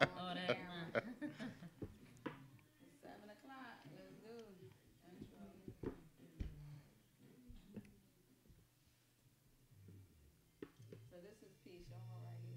Oh, that line. 7 o'clock. Let's go. So this is Peace, y'all right here.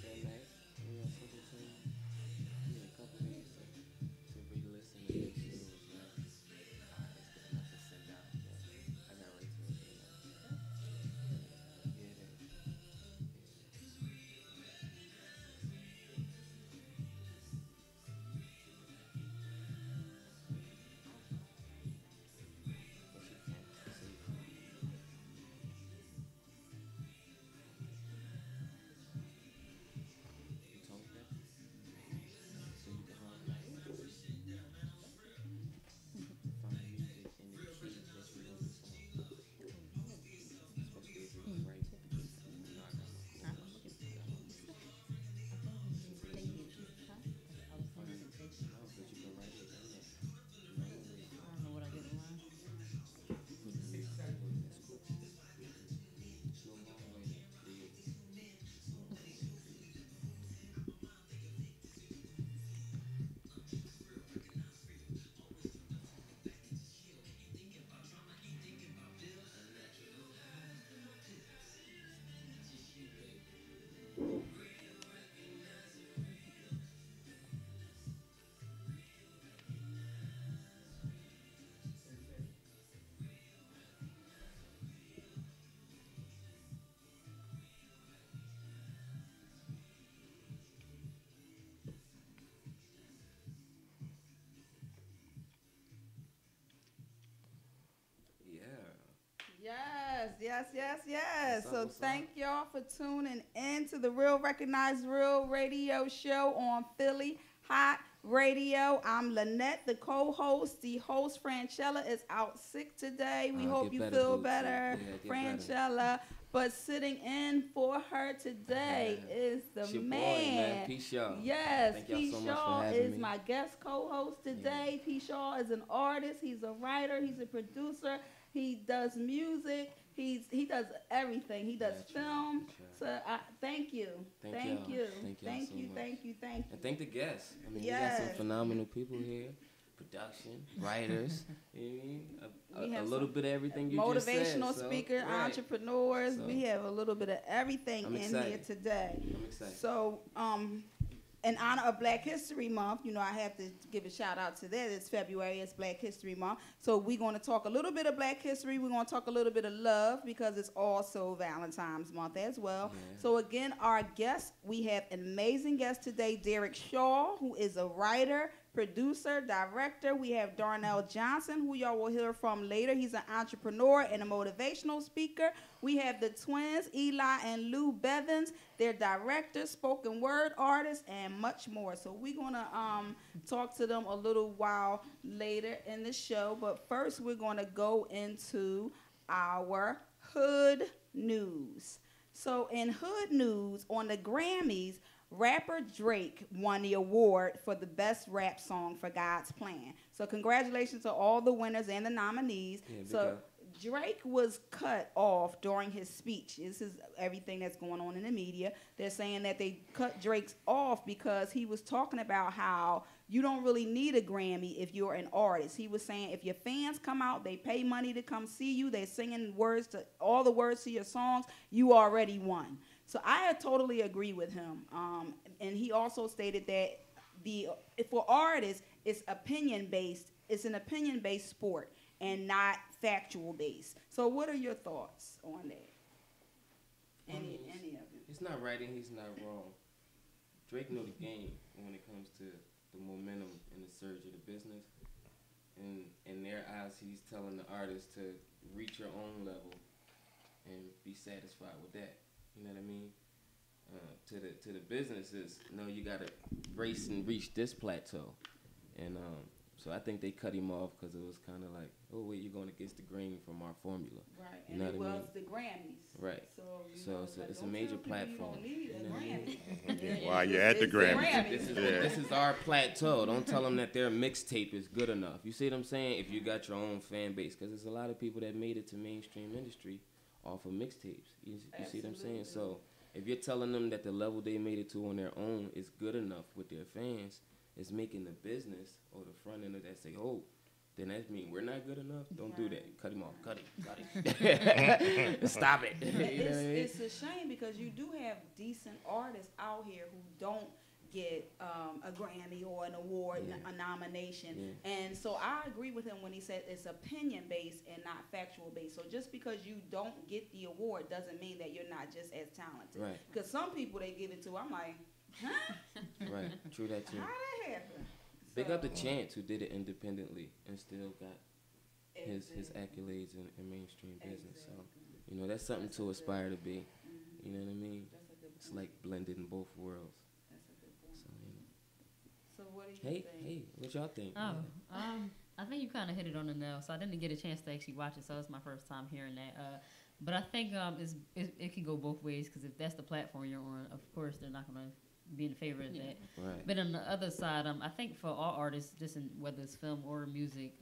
Yeah, Max. We are something to yeah, a couple days to re-listen and make sure it was like, all right, it's good enough to send out. Yeah, I gotta wait till it's good enough. Yeah, it is. Yeah, it is. Where she from? She say you from? You told that? So you can like find music in the key that you wrote the song, especially if it was right beat. You know, I got my chords. I got my beat. Find no, cause you can write it in there. Normally, I don't know what I did in mine. you put the music keyboard. That's cool. It's no wrong way to create. No wrong way to create. Yeah. Yes, yes, yes, What's yes. up? So What's thank up? y'all for tuning in to the Real Recognized Real Radio Show on Philly Hot Radio. I'm Lynette, the co-host. The host, Franchella, is out sick today. We hope Get you better, feel Bootsy. better, Yeah, get better. Franchella. But sitting in for her today is the It's your boy, man. man. Peace, y'all. Yes, Thank y'all P. so much for Shaw having is me. my guest co-host Yeah. today. P. Shaw is an artist. He's a writer. He's a producer. He does music. He does everything. He does That's right. film. That's right. So I thank you, Thank thank y'all. you, Thank y'all thank so you, much. thank you, thank you. And thank the guests. I mean, we got some Yes, phenomenal people here. Production, writers, you know what I mean? we A have little some bit of everything you just said. motivational So, speaker, right. entrepreneurs. So, We have a little bit of everything I'm in here excited. today. I'm excited. So in honor of Black History Month, you know, I have to give a shout out to that. It's February, it's Black History Month. So we're going to talk a little bit of Black history. We're going to talk a little bit of love because it's also Valentine's Month as well. Yeah. So again, our guest, we have an amazing guest today, Derek Shaw, who is a writer, producer, director. We have Darnell Johnson, who y'all will hear from later. He's an entrepreneur and a motivational speaker. We have the twins, Eli and Lou Bevins. They're directors, spoken word artists, and much more. So we're going to talk to them a little while later in the show. But first, we're going to go into our hood news. So in hood news, on the Grammys, rapper Drake won the award for the best rap song for God's Plan. So congratulations to all the winners and the nominees. Yeah, big So up. Drake was cut off during his speech. This is everything that's going on in the media. They're saying that they cut Drake's off because he was talking about how you don't really need a Grammy if you're an artist. He was saying if your fans come out, they pay money to come see you, they're singing words to all the words to your songs, you already won. So I totally agree with him. And he also stated that for artists, it's opinion based. It's an opinion based sport and not factual based. So what are your thoughts on that? Any of them? He's not right and he's not wrong. Drake know the game when it comes to the momentum and the surge of the business. And in their eyes, he's telling the artist to reach your own level and be satisfied with that. You know what I mean? To the businesses, no, you gotta race and reach this plateau. And so I think they cut him off because it was kind of like, oh wait, you're going against the grain from our formula. Right, you and know it what I was mean? the Grammys. Right. So It's a major platform. You don't need a You know what I Grammy. While you're at the It's the Grammys. Grammys. This is our plateau. Don't tell them that their mixtape is good enough. You see what I'm saying? If you got your own fan base, because there's a lot of people that made it to mainstream industry off of mixtapes. You see what I'm saying? So if you're telling them that the level they made it to on their own is good enough with their fans, it's making the business or the front end of that say, oh, then that means we're not good enough. Don't do that. Cut him off. Cut it. Stop it. You know what I mean? It's a shame because you do have decent artists out here who don't get a Grammy or an award, a nomination. Yeah. And so I agree with him when he said it's opinion based and not factual based. So just because you don't get the award doesn't mean that you're not just as talented. Right. Because some people they give it to, I'm like, huh? Right. True that too. How that happen? Big up to Chance who did it independently and still got his accolades in mainstream business. So, you know, that's something to aspire to be. You know what I mean? It's like blended in both worlds. That's a good point. So, you know. So what do you Hey, think? what y'all think? Oh, I think you kind of hit it on the nail. So I didn't get a chance to actually watch it, so it's my first time hearing that. But I think it can go both ways because if that's the platform you're on, of course they're not gonna be in favor of that. Right. But on the other side, I think for all artists, just in whether it's film or music,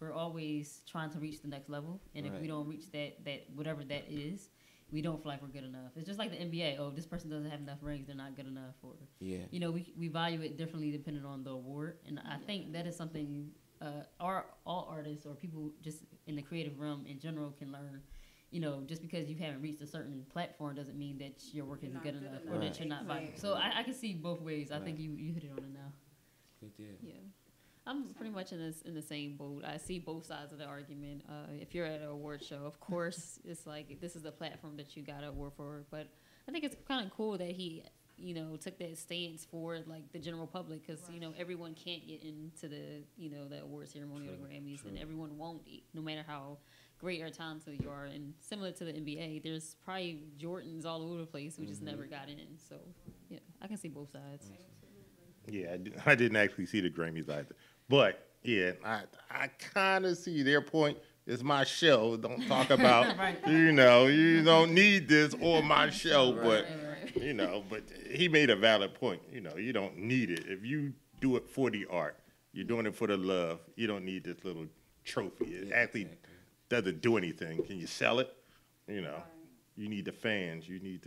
we're always trying to reach the next level, and if we don't reach that whatever that is, we don't feel like we're good enough. It's just like the NBA. Oh, this person doesn't have enough rings; they're not good enough. Or you know, we value it differently depending on the award, and I think that is something all artists or people just in the creative realm in general can learn. You know, just because you haven't reached a certain platform doesn't mean that your work isn't good enough or that you're not valuable. So I can see both ways. I think you hit it on it now. Good deal. Yeah. I'm pretty much in the same boat. I see both sides of the argument. If you're at an award show, of course, it's like this is the platform that you got an award for. But I think it's kind of cool that he, you know, took that stance for like the general public because you know everyone can't get into the the award ceremony or the Grammys, and everyone won't, no matter how great or talented you are. And similar to the NBA, there's probably Jordans all over the place who just never got in. So yeah, I can see both sides. Yeah, I didn't actually see the Grammys either. But, yeah, I kind of see their point. It's my show. Don't talk about, you know, you don't need this or my show. But, you know, but he made a valid point. You know, you don't need it. If you do it for the art, you're doing it for the love, you don't need this little trophy. It actually doesn't do anything. Can you sell it? You know, you need the fans. You need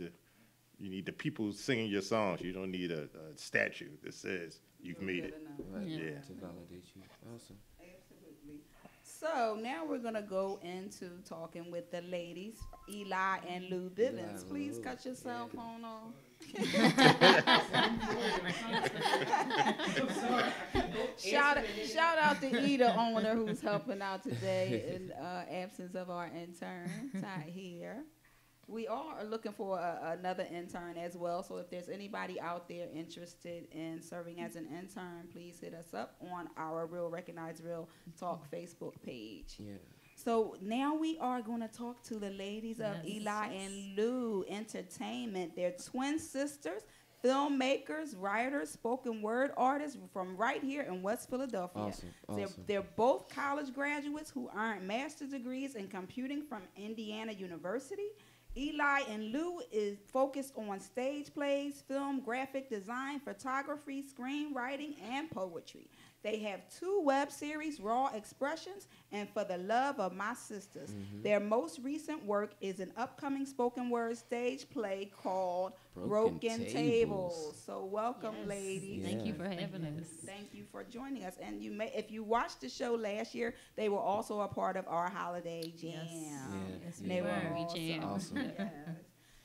the people singing your songs. You don't need a statue that says you've made it. Right. Yeah. To validate you. Awesome. Absolutely. So now we're gonna go into talking with the ladies, Eli and Lou Bivens. Please cut your cell phone off. Shout out to Ida owner who's helping out today in absence of our intern Ty here. We are looking for another intern as well. So if there's anybody out there interested in serving as an intern, please hit us up on our Real Recognize Real Talk Facebook page. Yeah. So now we are going to talk to the ladies of Eli and Lou Entertainment. They're twin sisters, filmmakers, writers, spoken word artists from right here in West Philadelphia. Awesome. They're both college graduates who earned master's degrees in computing from Indiana University. Eli and Lou is focused on stage plays, film, graphic design, photography, screenwriting, and poetry. They have 2 web series, Raw Expressions and For the Love of My Sisters. Their most recent work is an upcoming spoken word stage play called Broken Tables. So welcome, ladies. Thank you for having us. Thank you for joining us. And if you watched the show last year, they were also a part of our holiday jam. Yes, They were we jam. Awesome. Yes.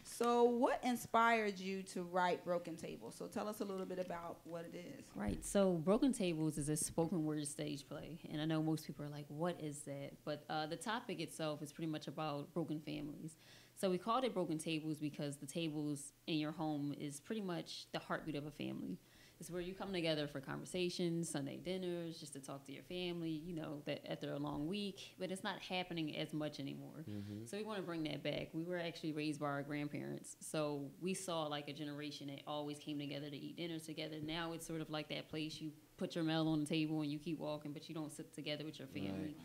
So what inspired you to write Broken Tables? So tell us a little bit about what it is. Right. So Broken Tables is a spoken word stage play. And I know most people are like, what is that? But the topic itself is pretty much about broken families. So we called it Broken Tables because the tables in your home is pretty much the heartbeat of a family. It's where you come together for conversations, Sunday dinners, just to talk to your family, you know, that after a long week. But it's not happening as much anymore. So we want to bring that back. We were actually raised by our grandparents. So we saw like a generation that always came together to eat dinner together. Now it's sort of like that place you put your meal on the table and you keep walking, but you don't sit together with your family.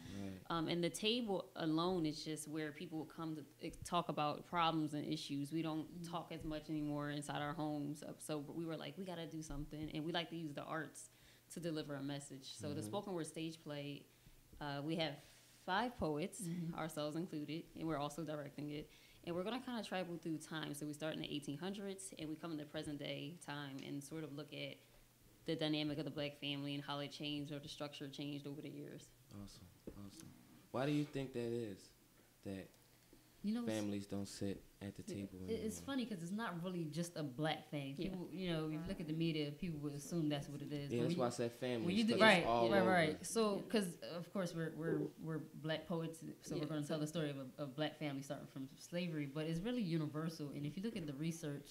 Right. And the table alone is just where people will come to talk about problems and issues. We don't talk as much anymore inside our homes. So we were like, we got to do something. And we like to use the arts to deliver a message. So the spoken word stage play, we have 5 poets, ourselves included, and we're also directing it. And we're going to kind of travel through time. So we start in the 1800s and we come into present day time and sort of look at the dynamic of the black family and how it changed or the structure changed over the years. Awesome. Why do you think that is? That families don't sit at the table anymore? It's funny because it's not really just a black thing. People, you know, if you look at the media, people would assume that's what it is. Yeah, that's why I said families. When you do, right. So, because of course we're black poets, so we're going to tell the story of a black family starting from slavery, but it's really universal. And if you look at the research,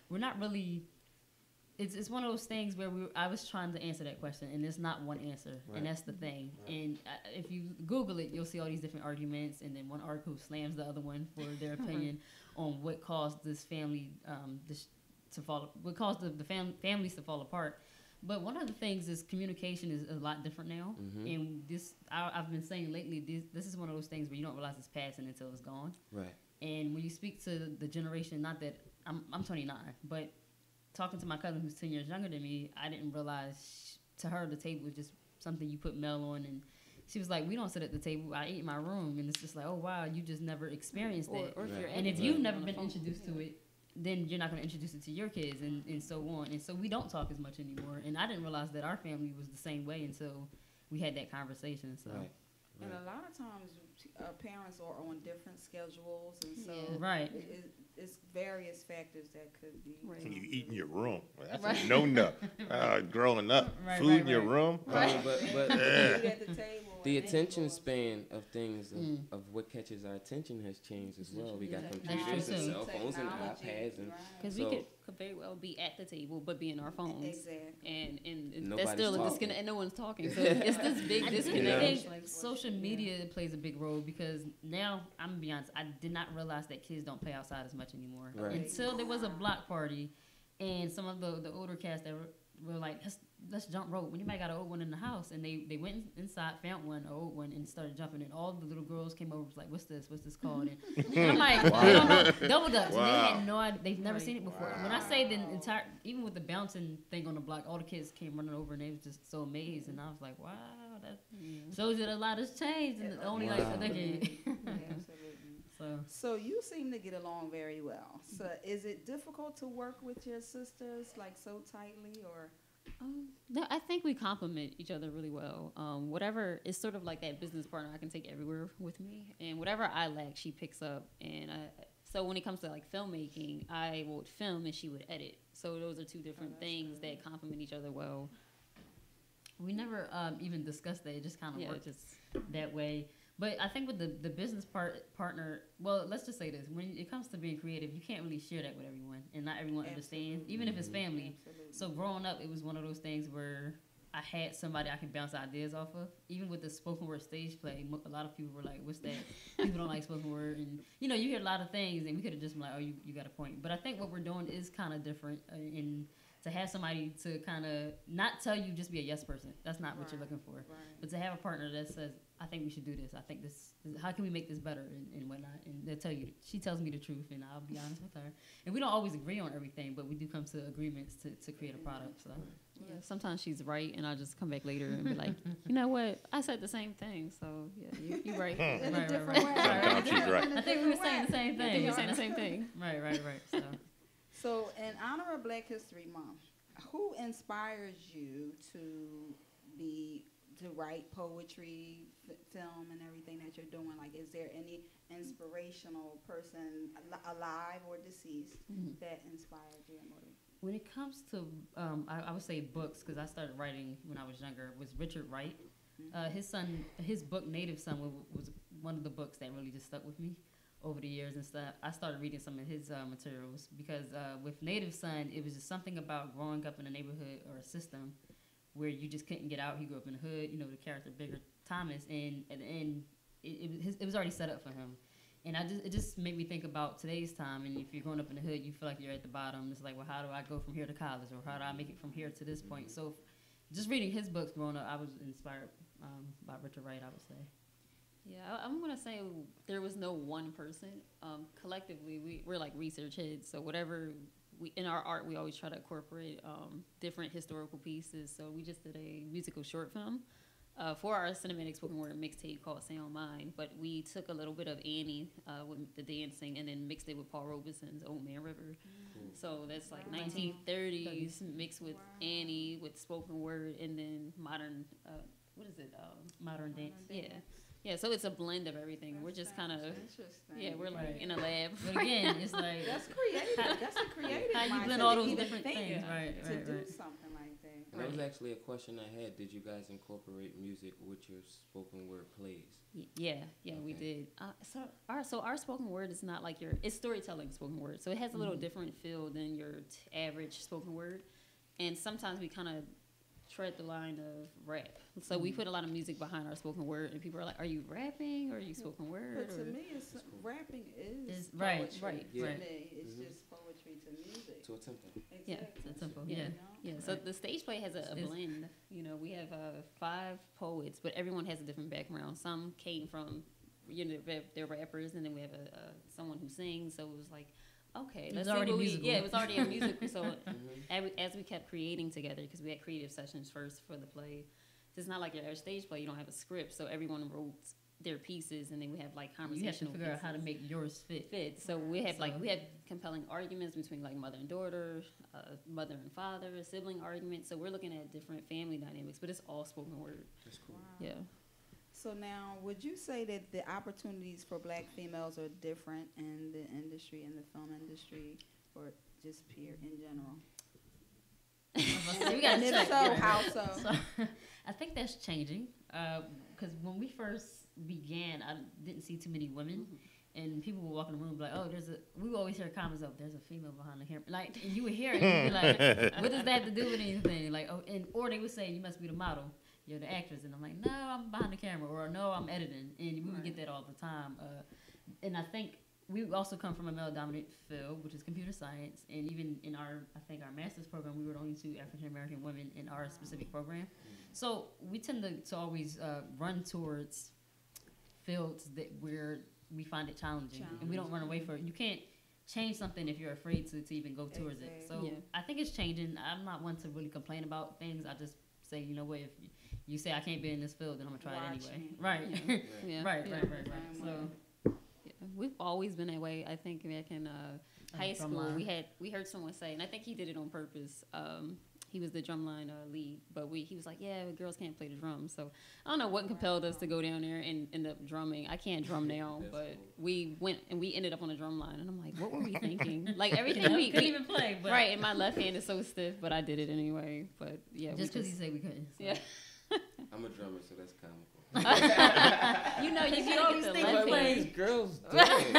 we're not really. It's one of those things where I was trying to answer that question, and there's not one answer, and that's the thing. And if you Google it, you'll see all these different arguments, and then one article slams the other one for their opinion on what caused this family to fall, what caused the families to fall apart. But one of the things is communication is a lot different now, and I've been saying lately, this is one of those things where you don't realize it's passing until it's gone. Right. And when you speak to the generation, not that I'm 29, but talking to my cousin who's 10 years younger than me, I didn't realize to her the table was just something you put mail on, and she was like, we don't sit at the table, I eat in my room. And it's just like, oh wow, you just never experienced that. And if you've never been introduced to it, then you're not going to introduce it to your kids, and so on. And so we don't talk as much anymore, and I didn't realize that our family was the same way until we had that conversation. So and a lot of times parents are on different schedules, and so it's various factors that could be. You eat in your room. That's a no-no. Growing up, food in your room. But at the table. The attention span of things, of what catches our attention has changed as well. We got computers and cell phones and iPads. Because we could very well be at the table, but be in our phones. Exactly. And that's still a disconnect, and no one's talking. So it's this big disconnect. I think social media plays a big role, because now, I'm going to be honest, I did not realize that kids don't play outside as much anymore. Until there was a block party, and some of the older cats that were like, let's jump rope. When you might got an old one in the house, and they went inside, found an old one, and started jumping. And all the little girls came over, was like, "What's this? What's this called?" And I'm like, "They don't know, double dutch." And they had no idea. They've never seen it before. When I say the entire, even with the bouncing thing on the block, all the kids came running over, and they was just so amazed. And I was like, "Wow, that shows that a lot has changed in only like a decade." So you seem to get along very well. So is it difficult to work with your sisters like so tightly, or? No, I think we complement each other really well. Whatever is sort of like that business partner I can take everywhere with me, and whatever I lack, she picks up. And so when it comes to like filmmaking, I would film and she would edit. So those are two different things that complement each other well. We never even discussed that. It just kind of worked just that way. But I think with the business partner, well, let's just say this. When it comes to being creative, you can't really share that with everyone, and not everyone understands, even if it's family. So growing up, it was one of those things where I had somebody I can bounce ideas off of. Even with the spoken word stage play, a lot of people were like, what's that? People don't like spoken word. And, you know, you hear a lot of things, and we could have just been like, oh, you got a point. But I think what we're doing is kind of different in to have somebody to kind of not tell you just be a yes person. That's not what you're looking for. But to have a partner that says, I think we should do this. I think this how can we make this better and whatnot. And they'll tell you, she tells me the truth and I'll be honest with her. And we don't always agree on everything, but we do come to agreements to create a product. So yeah, sometimes she's right and I'll just come back later and be like, you know what? I said the same thing. So yeah, you're right. In a Right, different way. Sometimes she's right. I think we were saying the same I think thing. we're saying the same thing. Right. So So, in honor of Black History Month, who inspires you to write poetry, film, and everything that you're doing? Like, is there any inspirational person, alive or deceased, that inspired you and motivated you? when it comes to, I would say books, because I started writing when I was younger, was Richard Wright. His book Native Son was one of the books that really just stuck with me over the years and stuff. I started reading some of his materials because with Native Son, it was just something about growing up in a neighborhood or a system where you just couldn't get out. He grew up in the hood, you know, the character Bigger Thomas, and at the end, it was already set up for him. And it just made me think about today's time. And if you're growing up in the hood, you feel like you're at the bottom. It's like, well, how do I go from here to college, or how do I make it from here to this point? So, just reading his books growing up, I was inspired by Richard Wright, I would say. Yeah, I'm gonna say there was no one person. Collectively, we're like research heads, so whatever in our art, we always try to incorporate different historical pieces. So we just did a musical short film for our cinematic spoken word mixtape called Sound Mind, but we took a little bit of Annie with the dancing and then mixed it with Paul Robeson's Old Man River. So that's like 1930s mixed with Annie with spoken word and then modern, what is it? Modern dance. Yeah, so it's a blend of everything. We're just kind of, we're like in a lab. But again, it's like That's creative. That's a creative how you mindset blend all to those even different think things, to right. do something like that. And that was actually a question I had. Did you guys incorporate music with your spoken word plays? Yeah, we did. So our spoken word is not like it's storytelling spoken word. So it has a little different feel than your average spoken word. And sometimes we kind of tread the line of rap. So we put a lot of music behind our spoken word, and people are like, "Are you rapping or are you spoken word?" But to me, rapping is right. poetry. Yeah. To me, it's just poetry to music. To a tempo. Exactly. It's simple. Yeah. Yeah. Yeah, so the stage play has a blend. You know, we have 5 poets, but everyone has a different background. Some came from, they're rappers, and then we have someone who sings. So it was like, okay, let's see what it was already a musical. So as we kept creating together, because we had creative sessions first for the play, it's not like your average stage play. You don't have a script, so everyone wrote their pieces, and then we have like conversational. You have to figure out how to make yours fit. So we have we have compelling arguments between like mother and daughter, mother and father, sibling arguments. So we're looking at different family dynamics, but it's all spoken word. That's cool. Wow. Yeah. So now, would you say that the opportunities for Black females are different in the industry, in the film industry, or just peer in general? We got And if so, how so? I think that's changing because when we first began, I didn't see too many women, and people would walk in the room and be like, "Oh, we would always hear comments of there's a female behind the camera," like, and you would hear it, and you'd be like, "What does that have to do with anything?" Like, oh, or they would say, "You must be the model, you're the actress," and I'm like, "No, I'm behind the camera," or "No, I'm editing," and we would get that all the time. And I think we also come from a male-dominated field, which is computer science, and even in our master's program, we were the only 2 African-American women in our specific program. So we tend to always run towards fields that we find it challenging, and we don't run away from it. You can't change something if you're afraid to even go towards it. So I think it's changing. I'm not one to really complain about things. I just say, you know what, if you say I can't be in this field, then I'm gonna try it anyway. Right. Yeah. Right. So. We've always been that way. I think back in high school, we heard someone say, and I think he did it on purpose. He was the drumline lead, but he was like, "Yeah, girls can't play the drums." So I don't know what compelled us to go down there and end up drumming. I can't drum now, but we went and we ended up on a drum line, and I'm like, "What were we thinking?" Like everything we couldn't even play, but right. And my left hand is so stiff, but I did it anyway. But yeah, just because he said we couldn't. So. Yeah. I'm a drummer, so that's comical. You always think What are these girls doing?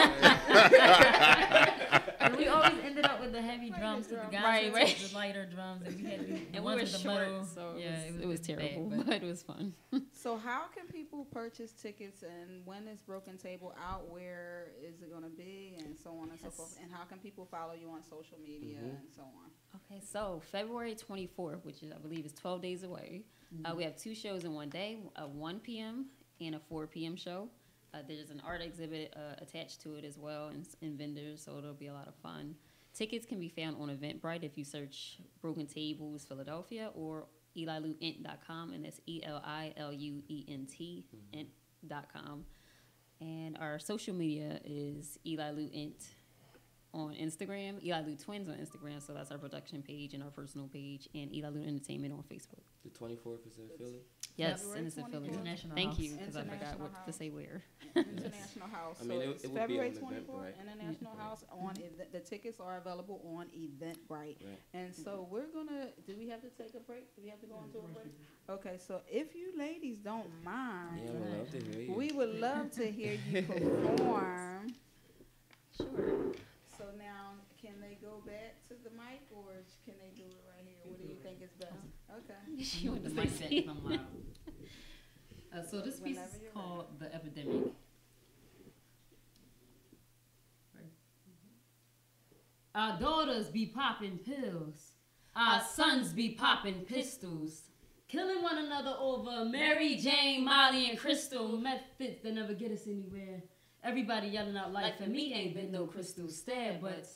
And we always ended up with with the heavy drums, the guys Right, would right. take the lighter drums, and we had the And we ones were with the short, metal. so Yeah, it was terrible, bad, but it was fun. So how can people purchase tickets, and when is Broken Table out? Where is it going to be, and so on and so Yes. forth? And how can people follow you on social media and so on? Okay, so February 24th, which is, I believe is 12 days away, we have 2 shows in one day, a 1 p.m. and a 4 p.m. show. There's an art exhibit attached to it as well, and vendors, so it'll be a lot of fun. Tickets can be found on Eventbrite if you search Broken Tables Philadelphia or EliLuent.com, and that's ELILUENT int.com. And our social media is Eli Luent on Instagram, Eli Lu Twins on Instagram, so that's our production page and our personal page, and Eli Lu Entertainment on Facebook. The 24th is in Philly. Yes, February and it's in Philly. 24th. International Thank House. you, because I forgot International what to House. say where. International House. I mean, so it it's would be February on 24th, Eventbrite. International House on the tickets are available on Eventbrite. Right. And so we're gonna. Do we have to take a break? Do we have to go into a break? Okay, so if you ladies don't mind, Yeah, I would love to hear you. we would love to hear you perform. Sure. So now, can they go back to the mic, or can they do it right here? What do you think is best? Okay. She With went the to mic say back if I'm loud. So this piece Whenever is you're called The Epidemic. Our daughters be popping pills. Our sons be popping pistols. Killing one another over Mary Jane, Molly, and Crystal. Methods that never get us anywhere. Everybody yelling out life, and me ain't been no crystal stab, but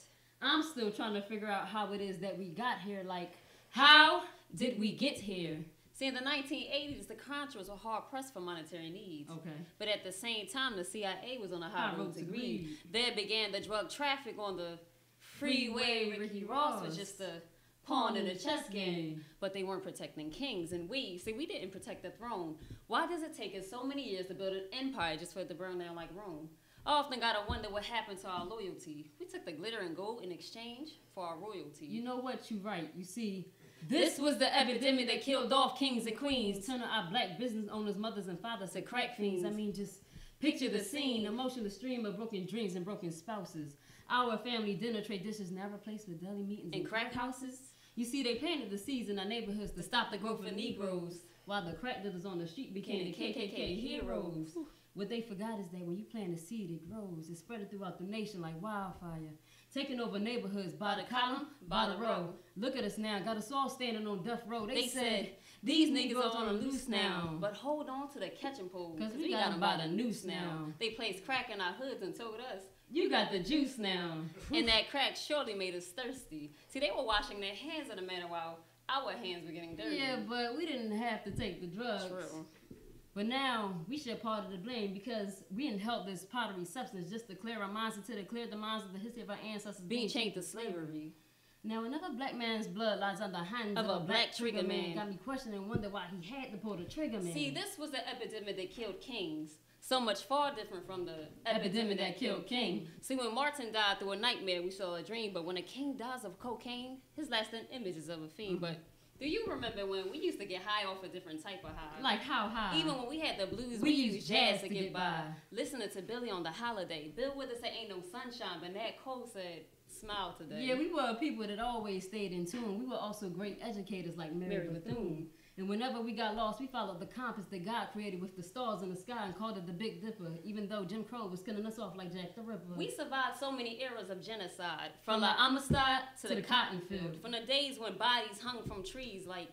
I'm still trying to figure out how it is that we got here. Like, how did we get here? See, in the 1980s, the Contras were hard pressed for monetary needs. Okay. But at the same time, the CIA was on a high road to greed. There began the drug traffic on the freeway. Ricky Ross was just a pawn in a chess game. But they weren't protecting kings. And we didn't protect the throne. Why does it take us so many years to build an empire just for it to burn down like Rome? I often gotta wonder what happened to our loyalty. We took the glitter and gold in exchange for our royalty. You know what? You're right. You see, this was the epidemic that killed off kings and queens, turning our black business owners, mothers, and fathers to crack fiends. I mean, just picture the scene, emotional stream of broken dreams and broken spouses. Our family dinner traditions now replaced with deli meetings and crack houses. You see, they planted the seeds in our neighborhoods to stop the growth of Negroes, while the crack dealers on the street became the KKK heroes. What they forgot is that when you plant a seed, it grows. It's spread throughout the nation like wildfire. Taking over neighborhoods by the column, by the row. Look at us now, got us all standing on death row. They said, these niggas are on the loose now. But hold on to the catching pole, Cause we got them by the noose now. They placed crack in our hoods and told us, You got the juice now. and that crack surely made us thirsty. See, they were washing their hands in a manner while our hands were getting dirty. Yeah, but we didn't have to take the drugs. True. But now we share part of the blame because we inhaled this pottery substance just to clear our minds until it cleared the minds of the history of our ancestors Being chained to slavery. Now another black man's blood lies on the hands Of a black trigger man. Got me questioning and wonder why he had to pull the trigger man. See, this was the epidemic that killed kings. So much far different from the epidemic that killed king. See, when Martin died through a nightmare, we saw a dream. But when a king dies of cocaine, his lasting image is of a fiend. But do you remember when we used to get high off a different type of high? Like how high? Even when we had the blues, We we used used jazz to get by. by. Listening to Billy on the holiday. Bill Withers said ain't no sunshine, but Nat Cole said smile today. Yeah, we were people that always stayed in tune. We were also great educators like Mary Bethune. And whenever we got lost, we followed the compass that God created with the stars in the sky and called it the Big Dipper, even though Jim Crow was killing us off like Jack the Ripper. We survived so many eras of genocide, from the Amistad to the cotton field, from the days when bodies hung from trees like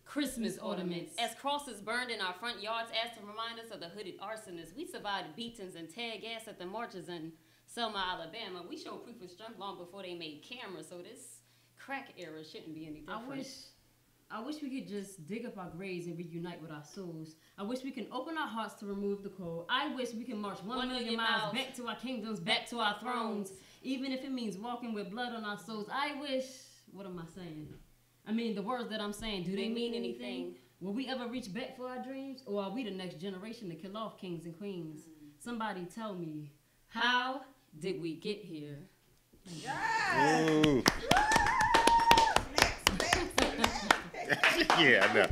Christmas ornaments, as crosses burned in our front yards as to remind us of the hooded arsonists. We survived beatings and tear gas at the marches in Selma, Alabama. We showed proof of strength long before they made cameras, so this crack era shouldn't be any different. I wish we could just dig up our graves and reunite with our souls. I wish we can open our hearts to remove the cold. I wish we can march 1 million miles back to our kingdoms, back to our thrones, even if it means walking with blood on our souls. I wish, what am I saying? I mean, the words that I'm saying, do they mean anything? Will we ever reach back for our dreams? Or are we the next generation to kill off kings and queens? Somebody tell me, how did we get here? Yes! Ooh. Yeah, I know.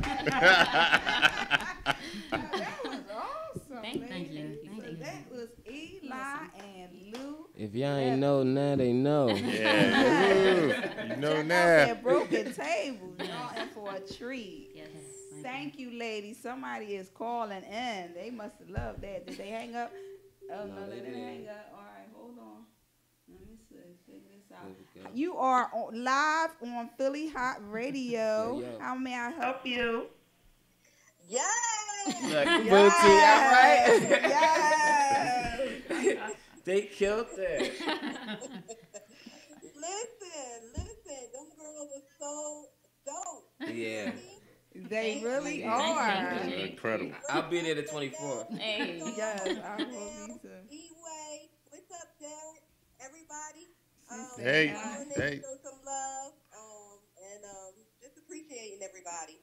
That was awesome. Thank man. you. So that was Eli and Lou. If y'all ain't know, now they know. Yeah. You know Check out now. that broken table. Y'all in for a treat. Yes. Thank you, ladies. Somebody is calling in. They must have loved that. Did they hang up? Oh, no, they didn't hang up. All right, hold on. Let me see. Figure this out. There we go. You are live on Philly Hot Radio. Yo. How may I help you? Yes! Like, Booty, all right? Yes. They killed that. Listen, them girls are so dope. Yeah. They really Yeah. are. Incredible. I'll be there the 24th. Hey. Yes, I will be too. E-Way, what's up, Derek? Everybody? Hey, wanted hey. to show some love, and just appreciating everybody.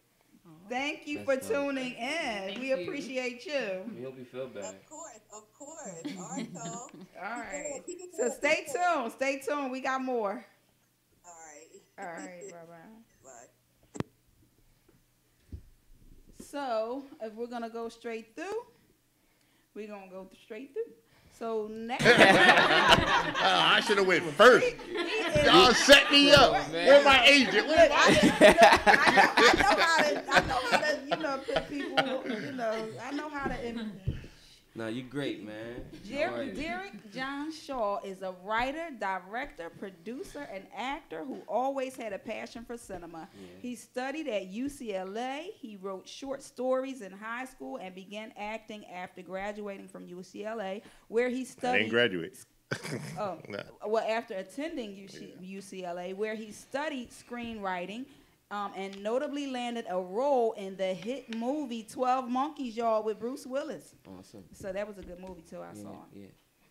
Thank you That's for dope. tuning in. Thank We you. appreciate you. We hope you feel better. Of course. All right, y'all. All right. Keep it So going, stay keep it going. tuned. Stay tuned. We got more. All right. All right. Bye-bye. Bye. So if we're going to go straight through, we're going to go straight through. So next. I should have went first. Y'all set me up. man. Where's my agent? Where's my agent? I know how to, put people, I know how to. No, you great, man. How are you? Derek John Shaw is a writer, director, producer, and actor who always had a passion for cinema. Yeah. He studied at UCLA. He wrote short stories in high school and began acting after graduating from UCLA, where he I studied. didn't graduate. Oh, No. well, after attending UCLA, where he studied screenwriting, and notably landed a role in the hit movie 12 Monkeys, y'all, with Bruce Willis. Awesome. So that was a good movie, too, I saw. Yeah.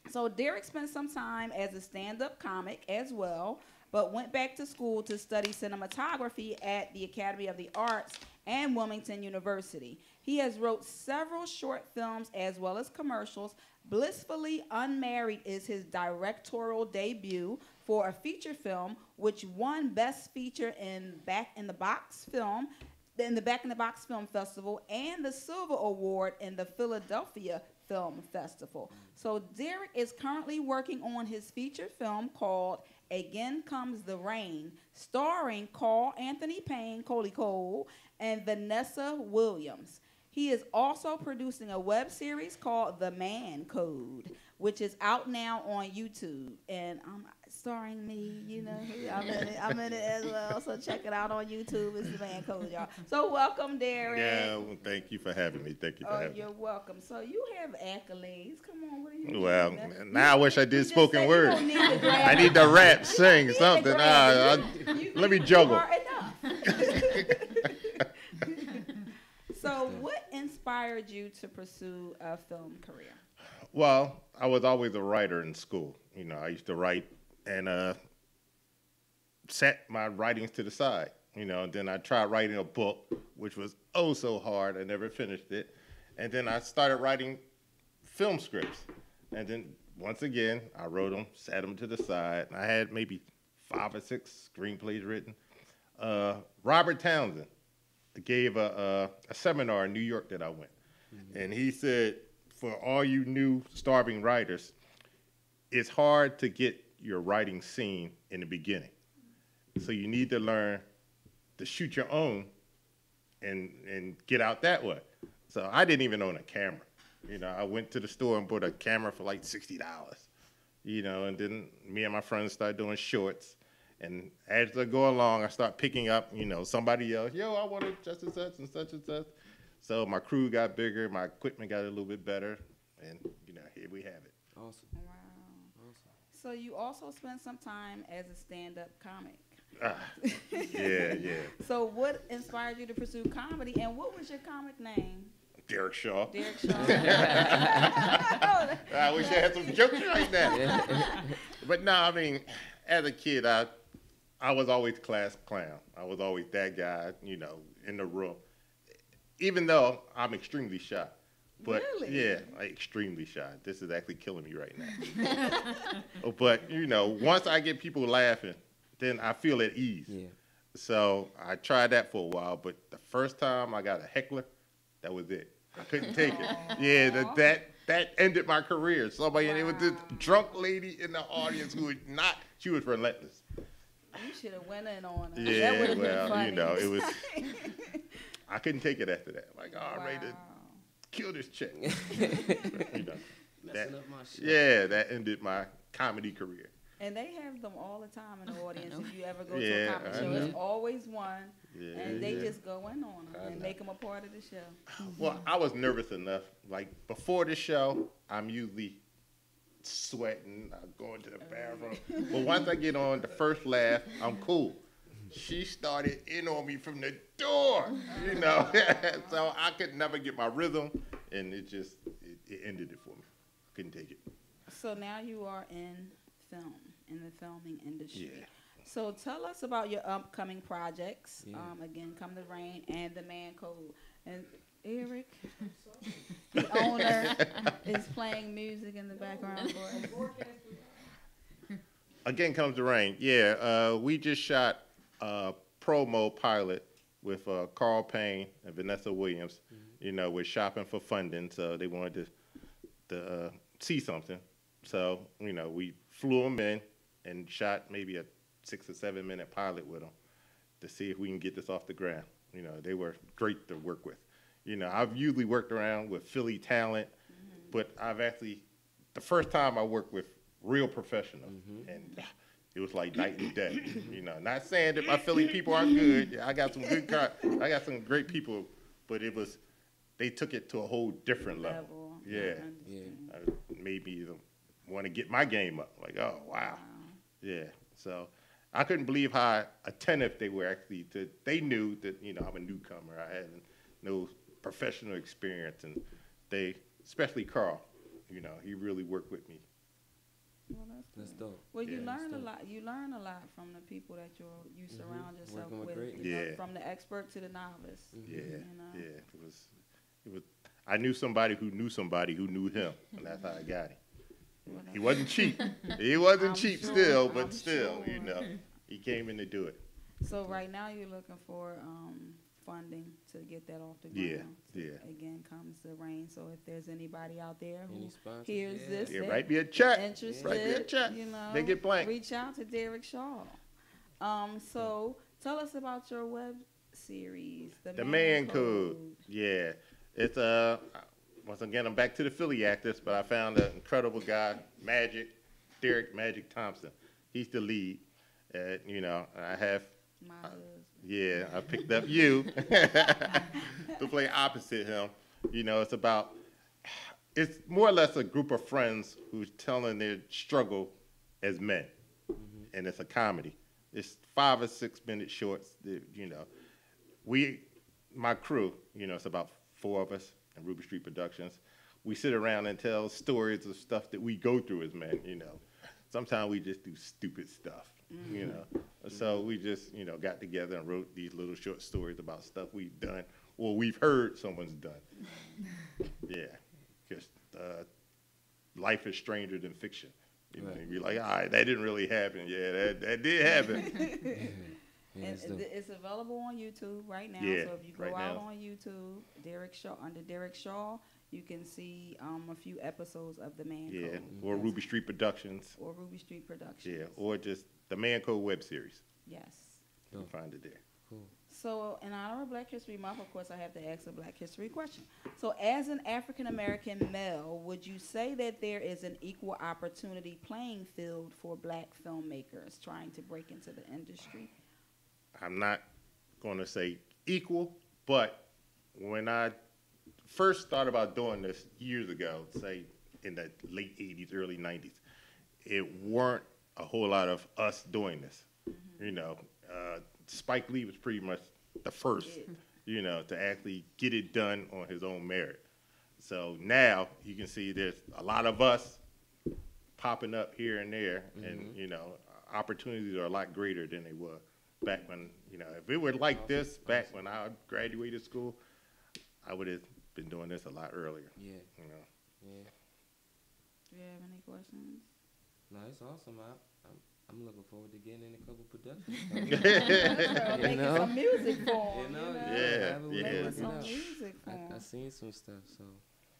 So Derek spent some time as a stand-up comic as well, but went back to school to study cinematography at the Academy of the Arts and Wilmington University. He has wrote several short films as well as commercials. Blissfully Unmarried is his directorial debut for a feature film, which won Best Feature in the Back in the Box Film Festival and the Silver Award in the Philadelphia Film Festival. So Derek is currently working on his feature film called Again Comes the Rain, starring Carl Anthony Payne, Coley Cole, and Vanessa Williams. He is also producing a web series called The Man Code, which is out now on YouTube. And starring me, I'm in it as well. So check it out on YouTube. It's The Man Code, y'all. So welcome, Derek. Yeah, well, thank you for having me. Thank you for having me. You're welcome. So you have accolades. Come on, what are you Well, doing? now I wish I did just spoken said you word. don't need to grab I it. need to rap, You sing, don't need to something. grab it. Let me You juggle. are enough. So what inspired you to pursue a film career? Well, I was always a writer in school. I used to write and set my writings to the side. And then I tried writing a book, which was oh so hard. I never finished it. And then I started writing film scripts. And then once again, I wrote them, set them to the side. I had maybe 5 or 6 screenplays written. Robert Townsend gave a seminar in New York that I went. Mm-hmm. And he said, for all you new starving writers, it's hard to get your writing seen in the beginning. So you need to learn to shoot your own and get out that way. So I didn't even own a camera. I went to the store and bought a camera for like $60. And then me and my friends started doing shorts. And as I go along, I start picking up, somebody else, I wanted such and such and such and such. So my crew got bigger, my equipment got a little bit better, and, here we have it. Awesome. Wow. So you also spent some time as a stand-up comic. Yeah. So what inspired you to pursue comedy, and what was your comic name? Derek Shaw. Derek Shaw. I wish I had some jokes right now. But no, as a kid, I was always class clown. I was always that guy, in the room. Even though I'm extremely shy. But really? Yeah, extremely shy. This is actually killing me right now. But, once I get people laughing, then I feel at ease. Yeah. So I tried that for a while, but the first time I got a heckler, that was it. I couldn't take it. Yeah, that ended my career. Somebody, and it was this drunk lady in the audience who was not, she was relentless. You should have went in on her. Yeah, That would've been well, funny. you know, it was, I couldn't take it after that. Like, oh, I'm ready to kill this chick. You know, Messing up my shit. yeah, that ended my comedy career. And they have them all the time in the audience. If you ever go to Yeah, a comedy I show, know. it's always one. Yeah, And they yeah. just go in on them I and know. make them a part of the show. Well, I was nervous enough. Like, before the show, I'm usually sweating, I'm going to the bathroom. But once I get on the first laugh, I'm cool. She started in on me from the door, you know. So I could never get my rhythm, and it ended it for me. Couldn't take it. So now you are in film, in the filming industry. Yeah. So tell us about your upcoming projects. Yeah. Again, Come to Rain and The Man Code. And Eric, the owner, is playing music in the background for us. Again comes the rain. Yeah, we just shot a promo pilot with Carl Payne and Vanessa Williams. You know, we're shopping for funding, so they wanted to see something. So, you know, we flew them in and shot maybe a 6 or 7 minute pilot with them to see if we can get this off the ground. You know, they were great to work with. You know, I've usually worked around with Philly talent, but I've actually, the first time I worked with real professionals, and it was like night and day. You know, not saying that my Philly people aren't good. Yeah, I got some good, I got some great people, but it was, they took it to a whole different level. Yeah, made me want to get my game up. Like, oh wow, yeah. So I couldn't believe how attentive they were actually. They knew that, you know, I'm a newcomer. I had no professional experience, and they, especially Carl, you know, he really worked with me. Well, That's dope. Well, you Yeah. learn a lot. You learn a lot from the people that you surround yourself Working with with. great. You know, Yeah. from the expert to the novice. Yeah, You know? yeah. It was. I knew somebody who knew somebody who knew him, and that's how I got him. Well, He wasn't cheap. He wasn't I'm cheap sure, still, but I'm still, you sure. know, he came in to do it. So right now you're looking for funding to get that off the Yeah, ground. yeah. Again comes the rain. So if there's anybody out there who Any sponsors? hears Yeah. this, Yeah, that write me a check. interested, Write me a check. you know, Make it blank. reach out to Derek Shaw. So tell us about your web series, The Man Code. Yeah. It's once again, I'm back to the Philly actors, but I found an incredible guy, Derek Magic Thompson. He's the lead. You know, I have, My husband. yeah, I picked up you to play opposite him. You know, it's more or less a group of friends who's telling their struggle as men. And it's a comedy. It's 5 or 6 minute shorts. You know, my crew, you know, it's about 4 of us in Ruby Street Productions. We sit around and tell stories of stuff that we go through as men, you know. Sometimes we just do stupid stuff, you know. So we just, you know, got together and wrote these little short stories about stuff we've done or we've heard someone's done. Yeah, because life is stranger than fiction. You know, you're like, all right, that didn't really happen. Yeah, that did happen. Yeah, And that's dope. it's available on YouTube right now. Yeah, So if you go right out now. on YouTube, Derek Shaw, under Derek Shaw, you can see a few episodes of The Man Yeah, Code. or Ruby Street Productions. Or Ruby Street Productions. Yeah, or just the Man Code web series. Yes. You can find it there. Cool. So in honor of Black History Month, of course, I have to ask a Black History question. So as an African-American male, would you say that there is an equal opportunity playing field for Black filmmakers trying to break into the industry? I'm not going to say equal, but when I first thought about doing this years ago, say in the late 80s, early 90s, it weren't a whole lot of us doing this. You know, Spike Lee was pretty much the first, you know, to actually get it done on his own merit. So now you can see there's a lot of us popping up here and there, and, you know, opportunities are a lot greater than they were back when, you know, if it were like this back when I graduated school, I would have been doing this a lot earlier. Yeah. You know. Yeah. Do you have any questions? No, it's awesome. I'm looking forward to getting in a couple productions. Making know? some music for You him. know, Yeah, have it yeah. Making working some out. music for I him. seen some stuff, so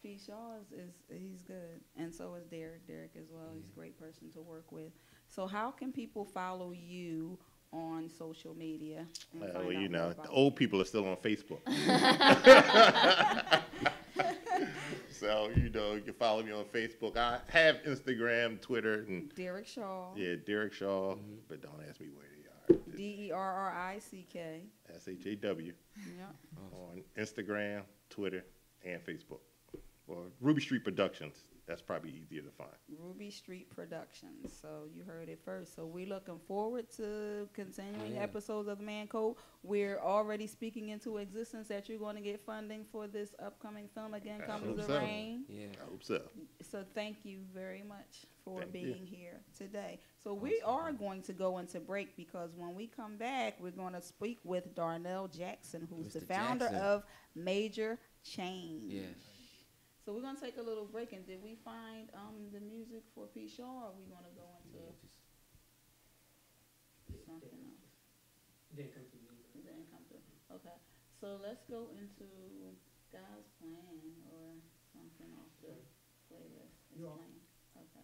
P. Shaw is he's good, and so is Derek. Derek as well. He's a great person to work with. So how can people follow you on social media? And Well, find you out more know, about the old people are still on Facebook. So, you know, you can follow me on Facebook. I have Instagram, Twitter, and Derek Shaw. yeah, Derek Shaw, but don't ask me where they are. Derrick. SHAW Yeah. on Instagram, Twitter, and Facebook. Or Ruby Street Productions. That's probably easier to find. Ruby Street Productions. So you heard it first. So we're looking forward to continuing episodes of The Man Code. We're already speaking into existence that you're going to get funding for this upcoming film, Again Comes the Rain. Yeah. I hope so. So thank you very much for Thank being here today. So we are going to go into break because when we come back, we're going to speak with Darnell Jackson, who's the Mr. founder Jackson. of Major Change. Yeah. So we're going to take a little break. And did we find the music for P. Shaw, or are we going to go into something else? Didn't come to me. It didn't come through. Okay. So let's go into God's Plan or something off the playlist. It's You all- playing. Okay.